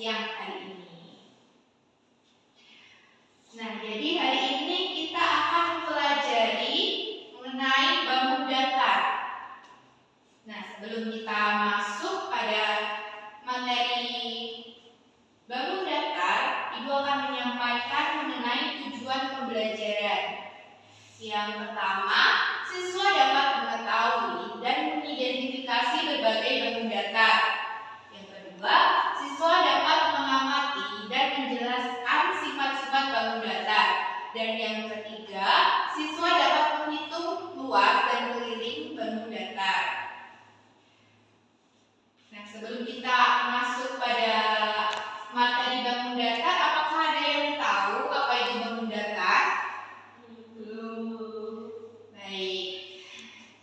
siang hari ini. Nah, jadi hari ini kita akan mempelajari mengenai bangun datar. Nah, sebelum kita masuk pada materi bangun datar, Ibu akan menyampaikan mengenai tujuan pembelajaran. Yang pertama, siswa dapat mengetahui dan mengidentifikasi berbagai bangun datar. Yang kedua, siswa dapat mengamati dan menjelaskan sifat-sifat bangun datar. Dan yang ketiga, siswa dapat menghitung luas dan keliling bangun datar. Nah, sebelum kita masuk pada materi bangun datar, apakah ada yang tahu apa itu bangun datar? Belum. Baik.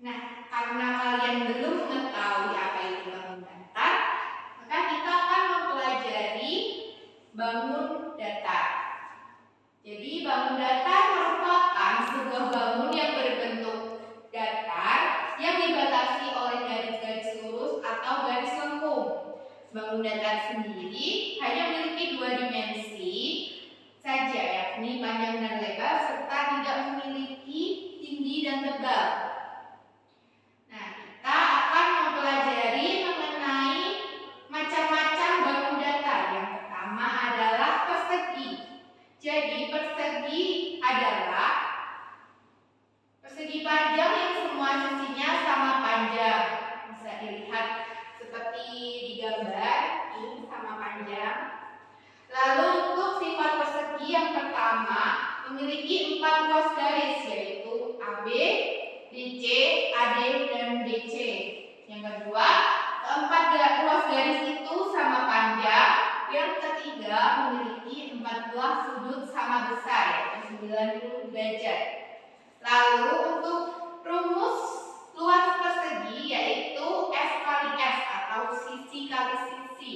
Nah, karena kalian belum mengetahui apa itu bangun datar, maka kita akan mempelajari bangun datar. Jadi, bangun datar merupakan sebuah bangun yang berbentuk datar yang dibatasi oleh garis-garis lurus atau garis lengkung. Bangun datar sendiri hanya memiliki dua dimensi saja, yakni panjang dan lebar, serta tidak memiliki tinggi dan tebal. Nah, kita akan mempelajari mengenai macam-macam bangun datar. Yang pertama adalah persegi. Jadi, persegi adalah persegi panjang yang semua sisinya sama panjang. Bisa dilihat seperti di gambar, ini sama panjang. Lalu untuk sifat persegi yang pertama memiliki 4 ruas garis, yaitu AB, DC, AD, dan BC. Yang kedua, keempat ruas garis itu sama panjang. Yang ketiga memiliki 4 buah sudut sama besar, yaitu 90 derajat. Lalu untuk rumus luas persegi yaitu S kali S atau sisi kali sisi.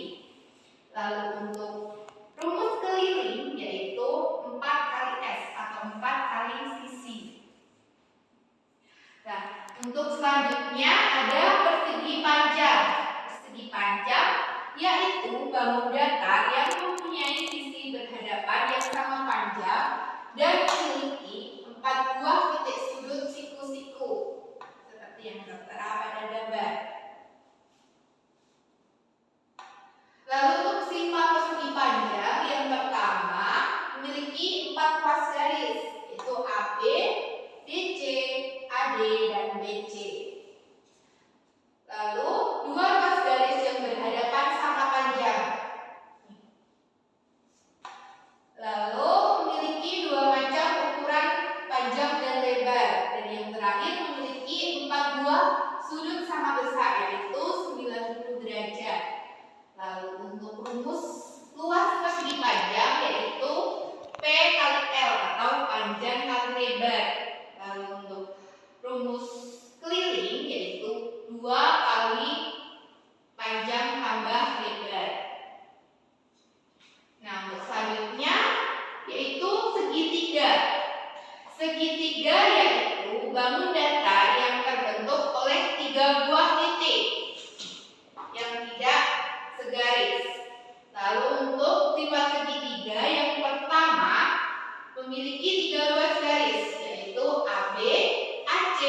Lalu untuk rumus keliling yaitu 4 kali S atau 4 kali sisi. Nah, untuk selanjutnya ada persegi panjang. Persegi panjang yaitu bangun datar yang mempunyai sisi berhadapan yang sama panjang dan memiliki 4 buah titik sudut siku-siku seperti yang tertera pada gambar. Lalu untuk sifat persegi panjang yang pertama memiliki 4 ruas garis, yaitu AB, DC, AD, dan BC. Lalu 2 ruas garis yang berhadapan sama panjang. Lalu memiliki 2 macam ukuran panjang dan lebar. Dan yang terakhir memiliki 4 buah sudut sama besar, yaitu 90 derajat. Lalu untuk rumus luas persegi panjang yaitu P kali L atau panjang kali lebar. Lalu untuk rumus keliling yaitu 2 kali panjang tambah lebar. Nah, untuk selanjutnya yaitu segitiga. Segitiga yaitu bangun datar yang terbentuk oleh 3 buah titik yang tidak segaris. Lalu untuk sifat segitiga yang pertama memiliki 3 ruas garis, yaitu AB, AC,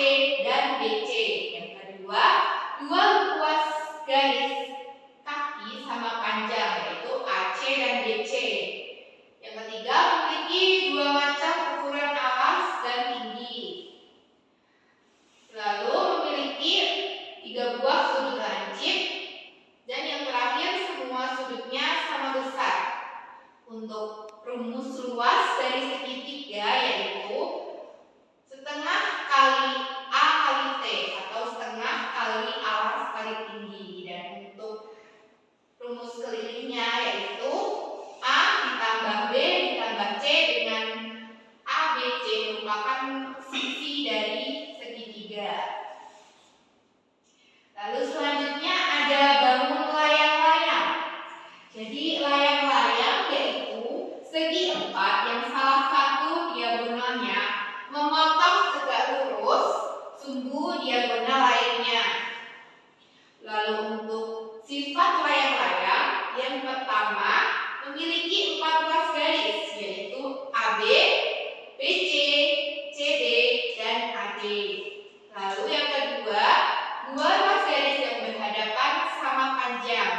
dan BC. Yang kedua, 2 ruas garis kaki sama panjang, yaitu AC dan BC. Yang ketiga memiliki 2 macam ukuran alas dan tinggi. Lalu memiliki 3 buah sudut lancip. Dan yang terakhir semua sudutnya sama besar. Untuk rumus luas dari segitiga yaitu setengah kali A kali T atau setengah kali alas kali tinggi. Dan untuk rumus kelilingnya yaitu A ditambah B ditambah C dengan A, B, C merupakan sisi dari segitiga. Lalu selanjutnya ada bangun layang-layang. Jadi layang-layang yaitu segi 4 yang salah satu diagonalnya memotong tegak lurus sumbu diagonal lainnya. Lalu untuk sifat layang-layang yang pertama memiliki 4 ruas garis, yaitu AB, BC, CD, dan AD. Lalu yang kedua, 2 ruas garis yang berhadapan sama panjang.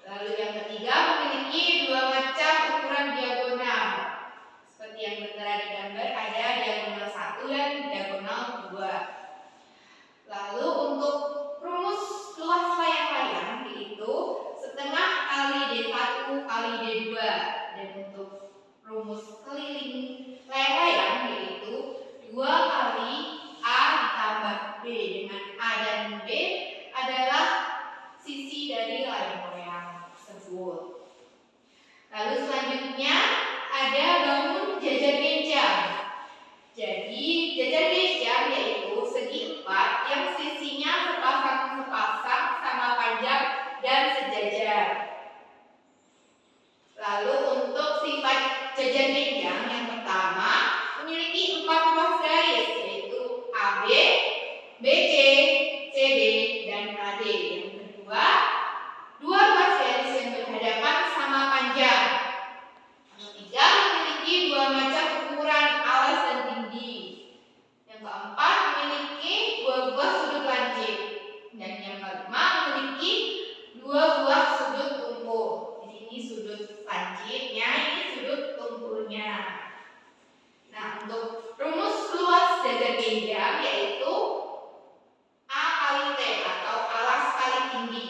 Lalu yang ketiga, memiliki 2 macam ukuran diagonal. Seperti yang tertera di gambar, ada diagonal 1 dan diagonal 2. Lalu untuk rumus luas layang-layang yaitu setengah kali D1 kali D2. Dan untuk rumus keliling layang-layang yaitu 2 kali A ditambah B, dengan A dan B adalah sisi dari layang-layang tersebut. Lalu selanjutnya ada bangun jajar genjang. Jadi jajar genjang yaitu segi 4 yang sisinya sepasang-sepasang sama panjang dan sejajar. Lalu untuk sifat jajar genjang yang pertama memiliki 4 ruas garis, yaitu AB, BC, CD, dan AD. Yang kedua, 2 ruas garis yang berhadapan sama panjang. Yang ketiga, memiliki 2 macam ukuran alas dan tinggi. Yang keempat, memiliki 2 buah sudut lancip. Dan yang kelima, memiliki 2 buah sudut tumpul. Jadi ini sudut lancipnya, ini sudut tumpulnya. Nah, untuk rumus luas jajar genjang yaitu A kali T atau alas kali tinggi.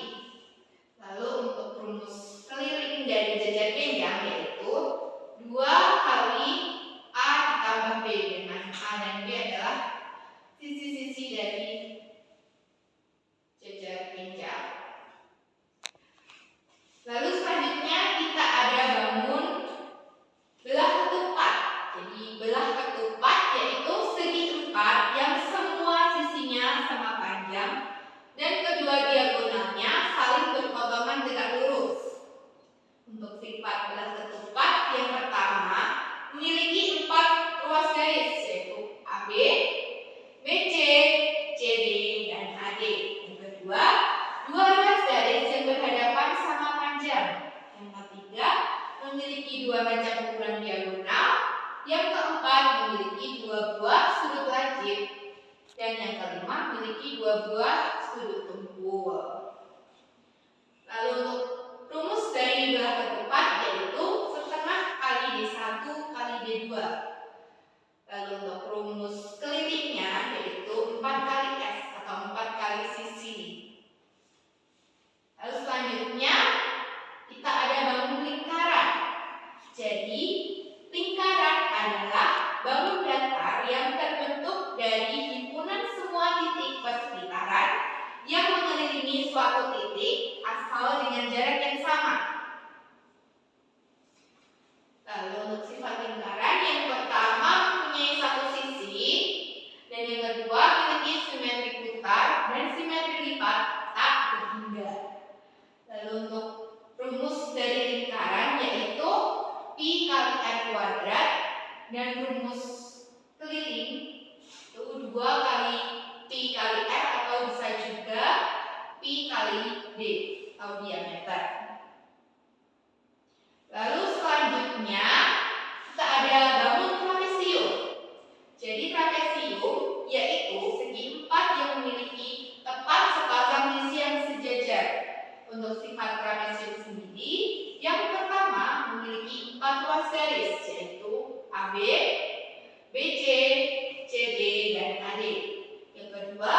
Lalu untuk rumus keliling dari jajar genjang yaitu 2 kali A ditambah B, dengan A dan B adalah sisi-sisi dari jajar genjang. Lalu selanjutnya kita ada bangun belah ketupat. Jadi belah ketupat yaitu segi 4 yang semua sisinya sama panjang dan kedua diagonalnya saling berpotongan tegak lurus. Untuk sifat belah ketupat yang pertama memiliki 4 ruas garis, yaitu AB, BC, CD, dan AD. Yang kedua, 2 ruas garis yang berhadapan sama panjang. Yang ketiga, memiliki 2 macam ukuran diagonal. Yang keempat, memiliki 2 buah sudut lancip. Dan yang kelima, memiliki 2 buah sudut tumpul. Lalu untuk rumus dari belah ketupat yaitu setengah kali D1 kali D2. Lalu untuk rumus kelilingnya yaitu 4 kali S atau 4 kali sisi. Lalu selanjutnya kita ada bangun lingkaran. Jadi lingkaran adalah bangun datar yang terbentuk dari himpunan semua titik persekitaran yang mengelilingi suatu titik asal dengan jarak yang sama. Lalu untuk sifat lingkaran yang pertama mempunyai satu sisi, dan yang kedua memiliki simetri putar dan simetri lipat tak berhingga. Lalu untuk rumus dari lingkaran yaitu Pi kali R kuadrat, dan rumus keliling itu 2 kali Pi kali R atau bisa juga Pi kali D atau diameter. Lalu selanjutnya kita ada bangun trapesium. Jadi trapesium yaitu segi 4 yang memiliki tepat sepasang sisi yang sejajar. Untuk sifat trapesium sendiri, yang pertama memiliki 4 ruas garis, yaitu AB, BC, CD, dan AD. Yang kedua,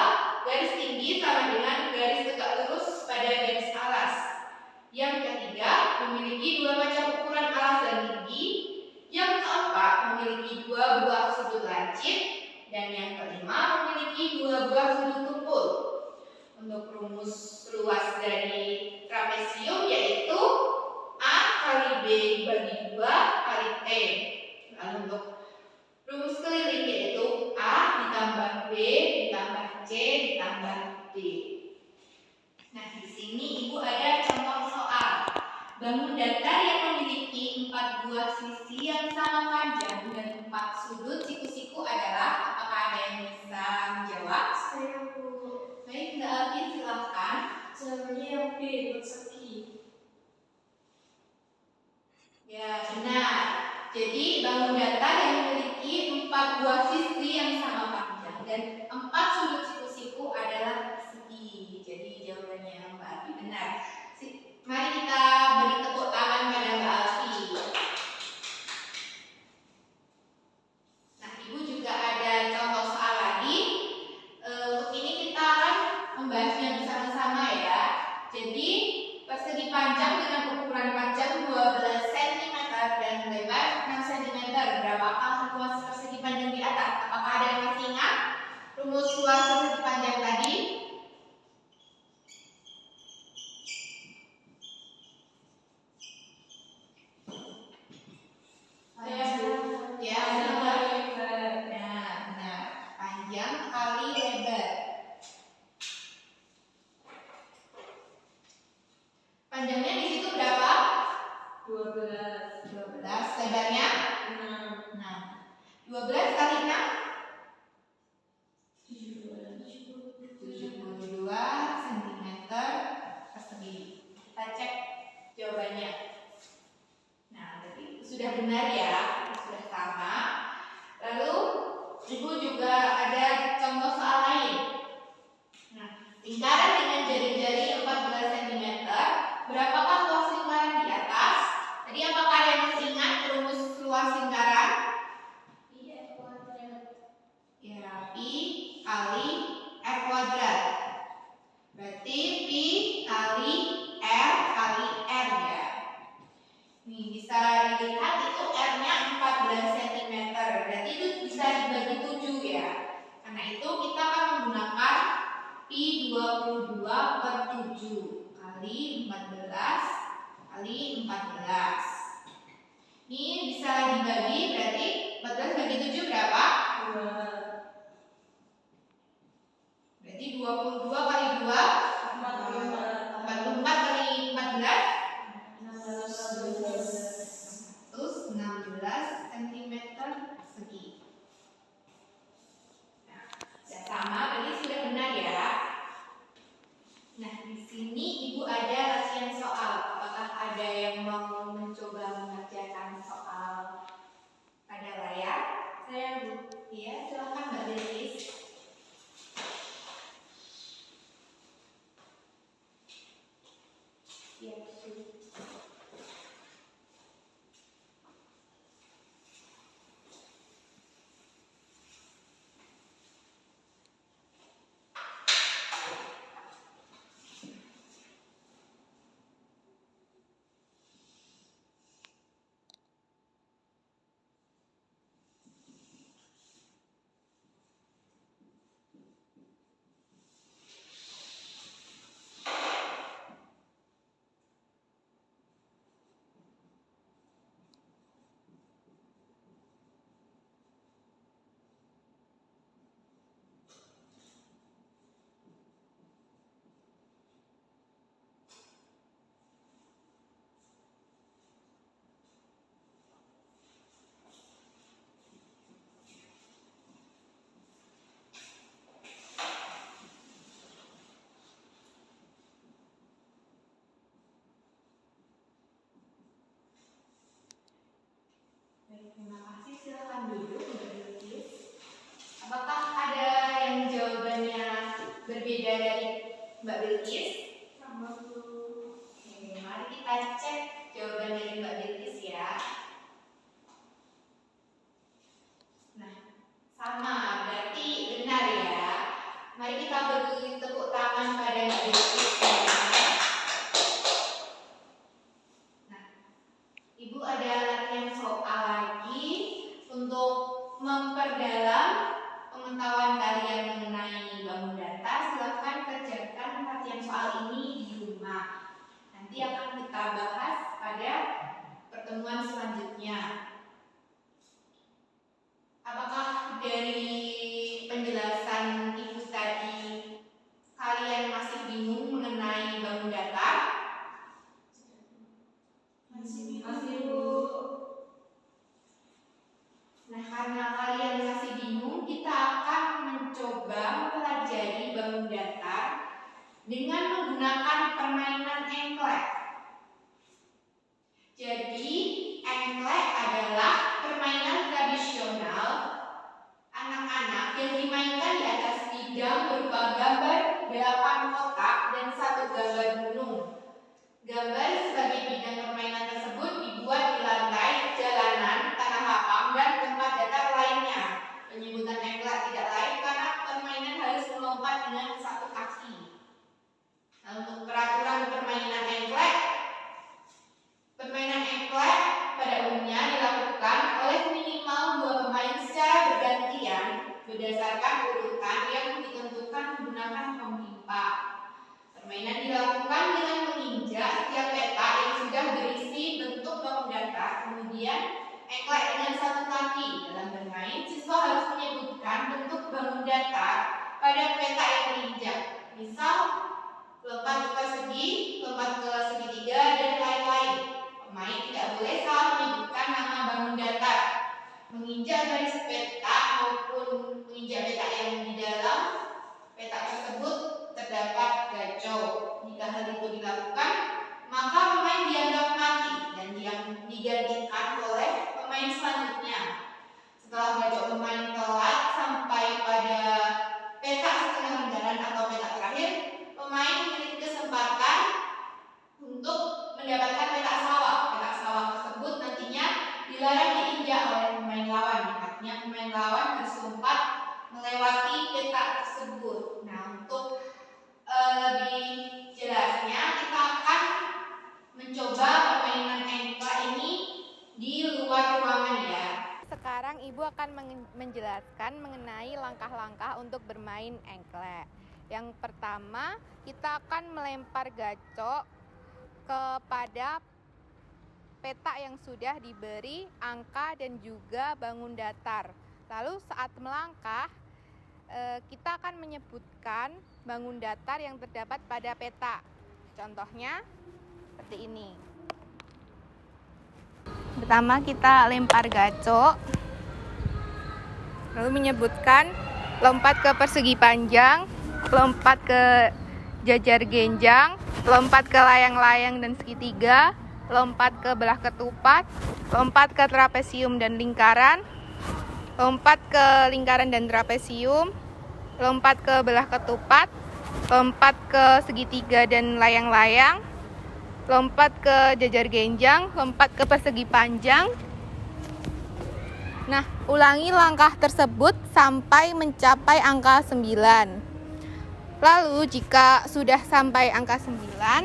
garis tinggi sama dengan garis tegak lurus pada garis alas. Yang ketiga, memiliki 2 macam ukuran alas dan tinggi. Yang keempat, memiliki 2 buah sudut lancip. Dan yang kelima, memiliki 2 buah sudut tumpul. Untuk rumus luas dari trapesium yaitu A kali B bagi 2 kali T. Lalu untuk rumus keliling yaitu A ditambah B ditambah C ditambah D. Nah, di sini Ibu ada contoh soal. Bangun datar yang memiliki 4 buah sisi yang sama panjang dan 4 sudut siku-siku adalah, apakah ada yang bisa menjawab? Saya Bu. Baik, Mbak Alvin silahkan. Jawabannya yang B, persegi. persegi panjang dengan ukuran panjang 12 cm dan lebar 6 cm. Berapakah luas persegi panjang di atas? Apakah ada yang masih ingat rumus luas persegi panjang tadi? Panjang kali lebar. Panjangnya di situ berapa? 12. Lebarnya 6. 12 kali 6 72 cm persegi. Kita cek jawabannya. Nah, jadi sudah benar ya, sudah sama. Lalu Ibu juga ada contoh soal lain. Nah, lingkaran dengan jari-jari 14 cm. Berapakah luas lingkaran di atas? Tadi apakah ada yang masih ingat rumus luas lingkaran? Ya, pi kali r kuadrat. Berarti pi kali r kali r ya. Nih bisa dilihat itu r-nya 14 cm. Berarti itu bisa dibagi 7 ya. Karena itu kita akan menggunakan pi 22/7 kali 14 kali 14. Ini bisa dibagi, berarti 14 bagi 7 berapa? 2. Berarti 22 kali 2 44 kali 14 116 cm persegi. Nah, sudah sama, berarti sudah benar ya. Nah, di sini Ibu ada latihan soal. Apakah ada yang mau mencoba mengerjakan soal pada layar? Saya, Bu. Iya, silakan Mbak Delis. Iya, Bu. Baik, terima kasih. Silakan duduk, Mbak Bilkis. Apakah ada yang jawabannya berbeda dari Mbak Bilkis? Sama, Bu. Oke, mari kita cek jawaban dari Mbak Bilkis ya. Nah, sama, berarti benar ya. Mari kita beri tepuk tangan pada Mbak Bilkis ya. Nah, Ibu ada latihan soal lagi untuk memperdalam pengetahuan kalian mengenai bangun data. Silahkan kerjakan latihan soal ini di rumah. Nanti akan kita bahas pada pertemuan selanjutnya. Apakah dari penjelasan Ibu tadi kalian masih bingung mengenai bangun data? Masih, Bu. Nah, karena kalian masih bingung, kita akan mencoba mempelajari bangun data dengan menggunakan permainan engklek. Jadi, engklek adalah permainan tradisional anak-anak yang dimainkan di atas bidang berupa gambar 8 kotak dan 1 gambar gunung. Gambar sebagai bidang permainan tersebut dibuat di lantai, jalanan, tanah lapang, dan tempat datar lainnya. Penyebutan engklek tidak lain karena permainan harus melompat dengan 1 kaki. Nah, untuk peraturan permainan engklek pada peta yang diinjak. Misal lompat ke persegi, lompat ke segitiga, dan lain-lain. Pemain tidak boleh salah menyebutkan nama bangun datar, menginjak garis peta maupun menginjak peta yang di dalam peta tersebut terdapat gacor. Jika hal itu dilakukan, maka pemain dianggap mati dan digantikan oleh pemain selanjutnya. Setelah gacor pemain telat sampai pada peta setengah lingkaran atau peta terakhir, pemain memiliki kesempatan untuk mendapatkan peta sawah. Peta sawah tersebut nantinya dilarang diinjak oleh pemain lawan. Artinya pemain lawan bersempat melewati peta tersebut. Nah, untuk lebih jelasnya kita akan mencoba permainan engkla ini di luar ruangan ya. Sekarang Ibu akan menjelaskan mengenai langkah-langkah untuk bermain engklek. Yang pertama, kita akan melempar gacok kepada peta yang sudah diberi angka dan juga bangun datar. Lalu saat melangkah, kita akan menyebutkan bangun datar yang terdapat pada peta. Contohnya seperti ini. Pertama kita lempar gacok, lalu menyebutkan lompat ke persegi panjang, lompat ke jajar genjang, lompat ke layang-layang dan segitiga, lompat ke belah ketupat, lompat ke trapesium dan lingkaran, lompat ke lingkaran dan trapesium, lompat ke belah ketupat, lompat ke segitiga dan layang-layang, lompat ke jajar genjang, lompat ke persegi panjang. Nah, ulangi langkah tersebut sampai mencapai angka 9. Lalu jika sudah sampai angka 9,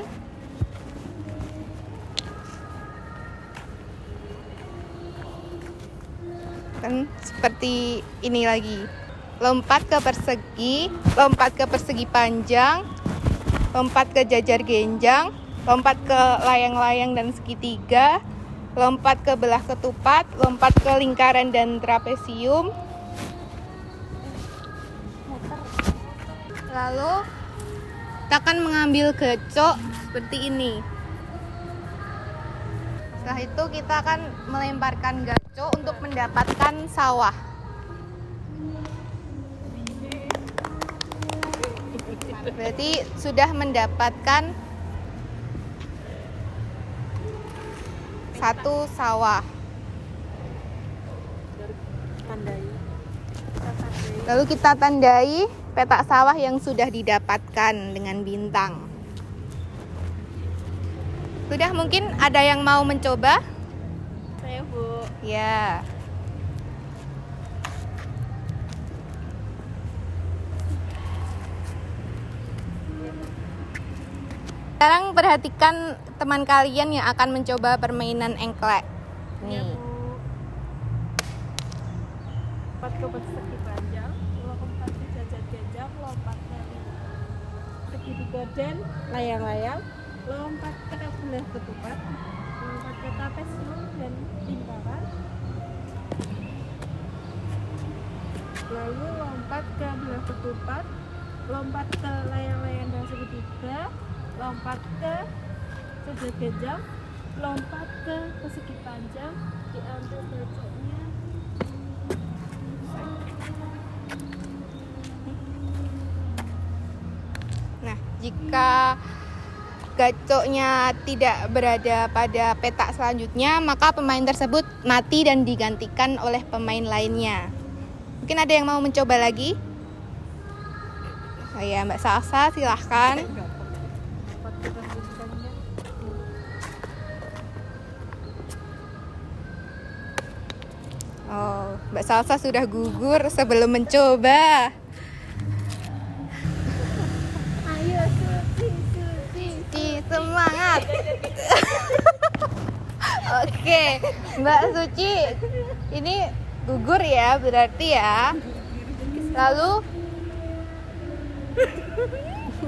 kan seperti ini lagi. Lompat ke persegi, lompat ke persegi panjang, lompat ke jajar genjang, lompat ke layang-layang dan segitiga, lompat ke belah ketupat, lompat ke lingkaran dan trapesium. Lalu kita akan mengambil gacok seperti ini. Setelah itu kita akan melemparkan gacok untuk mendapatkan sawah. Berarti sudah mendapatkan satu sawah. Lalu kita tandai petak sawah yang sudah didapatkan dengan bintang. Sudah, mungkin ada yang mau mencoba? Saya, Bu. Ya. Sekarang perhatikan teman kalian yang akan mencoba permainan engklek. Nih. Lompat ke persegi panjang, lompat ke jajar genjang, lompat ke segitiga dan layang-layang, lompat ke belah ketupat, lompat ke trapesium dan lingkaran, lalu lompat ke belah ketupat, lompat ke layang-layang dan segitiga, lompat ke jajar genjang, lompat ke persegi panjang, diambil gacoknya. Nah, jika gacoknya tidak berada pada petak selanjutnya, maka pemain tersebut mati dan digantikan oleh pemain lainnya. Mungkin ada yang mau mencoba lagi? Oh ya, Mbak Salsa, silahkan. Oh, Mbak Salsa sudah gugur sebelum mencoba. Ayo Suci, Semangat. Oke, Mbak Suci, ini gugur ya berarti ya. Lalu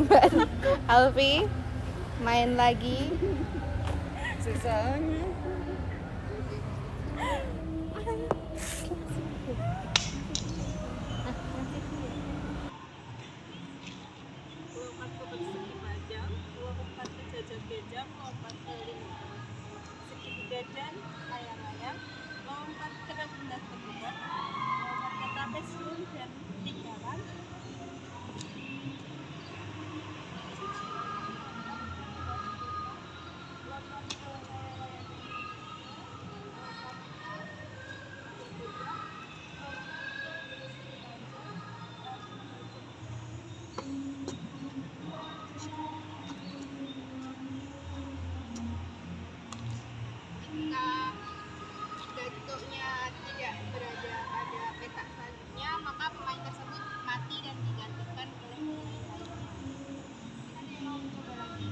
Mbak Alfi main lagi. susahnya. gajah lompat ke lingkaran segitiga dan layang-layang, lompat ke benda ketupat, lompat ke trapesium dan lingkaran, lompat ke layang-layang dan lompat ke gajah, lompat ke persegi panjang, Jika bentuknya tidak berada pada peta selanjutnya, maka pemain tersebut mati dan digantikan oleh pemain lainnya. Ada yang mau mencoba lagi?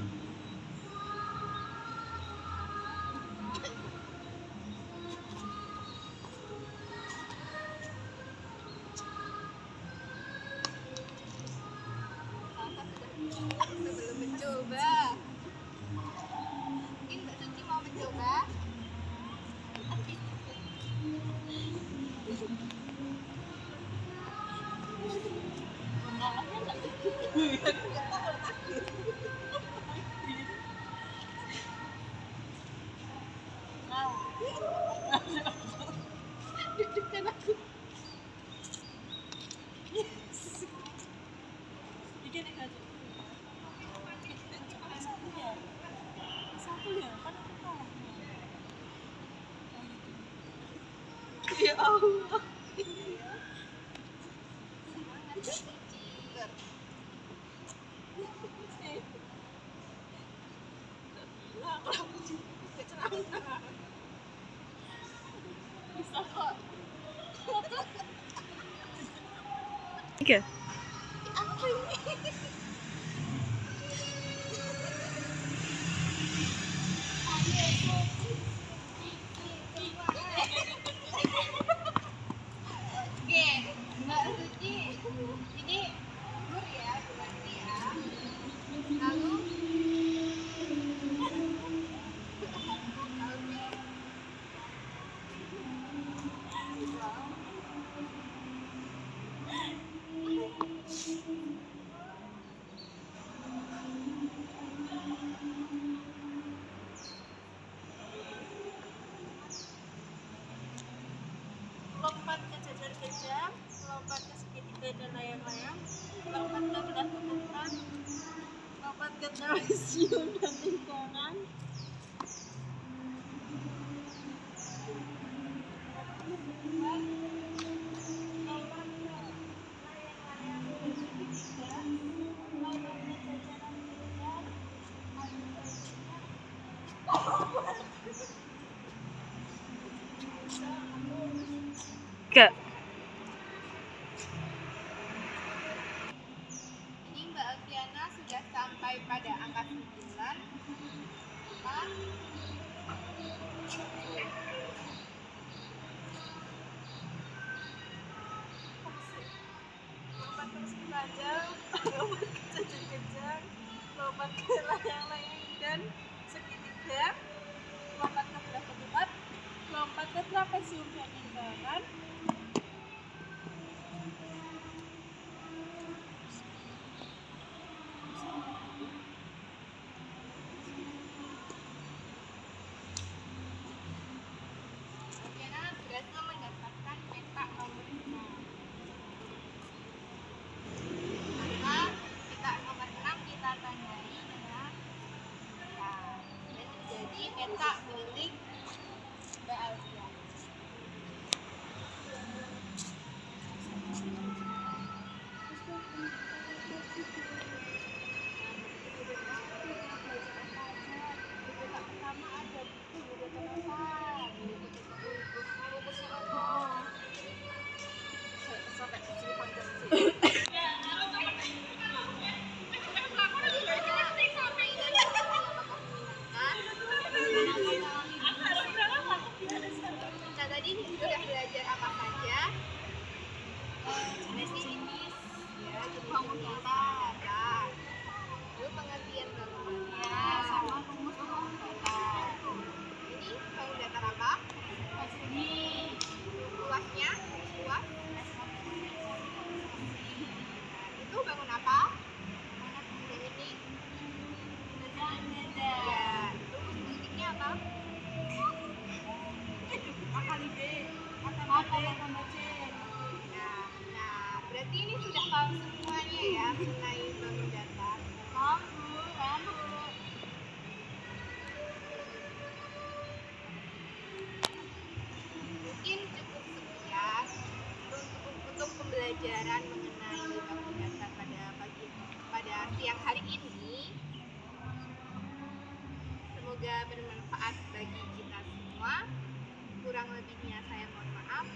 Sebelum mencoba, mungkin Mbak Suci mau mencoba. ya Allah. Bisa kok. Oke. Apa ini? Oke, Mbak Suci, ini gur ya, bukan ini ya. Lalu, Lompat ke jajar gajah, lompat ke segitiga dan layang-layang, lompat ke belah ketupat, lompat ke trapesium dan lingkaran, lompat ke layang-layang dan segitiga, lompat ke jajaran gajah, ke ini Mbak Alfiana sudah sampai pada angka 9. Maka, lompat ke persegi panjang, lompat ke jajar gajah, lompat ke layang-layang dan segitiga, lompat ke belah ketupat, lompat ke trapesium dan lingkaran, Alfiana berhasil mendapatkan petak nomor 6. Maka petak nomor 6 kita tandai dengan ya, dan menjadi petak milik Mbak Alfiana. pertama ada buku catatan sampai sini panjang sih. pembelajaran mengenai bangun datar pada siang hari ini. Semoga bermanfaat bagi kita semua. Kurang lebihnya saya mohon maaf.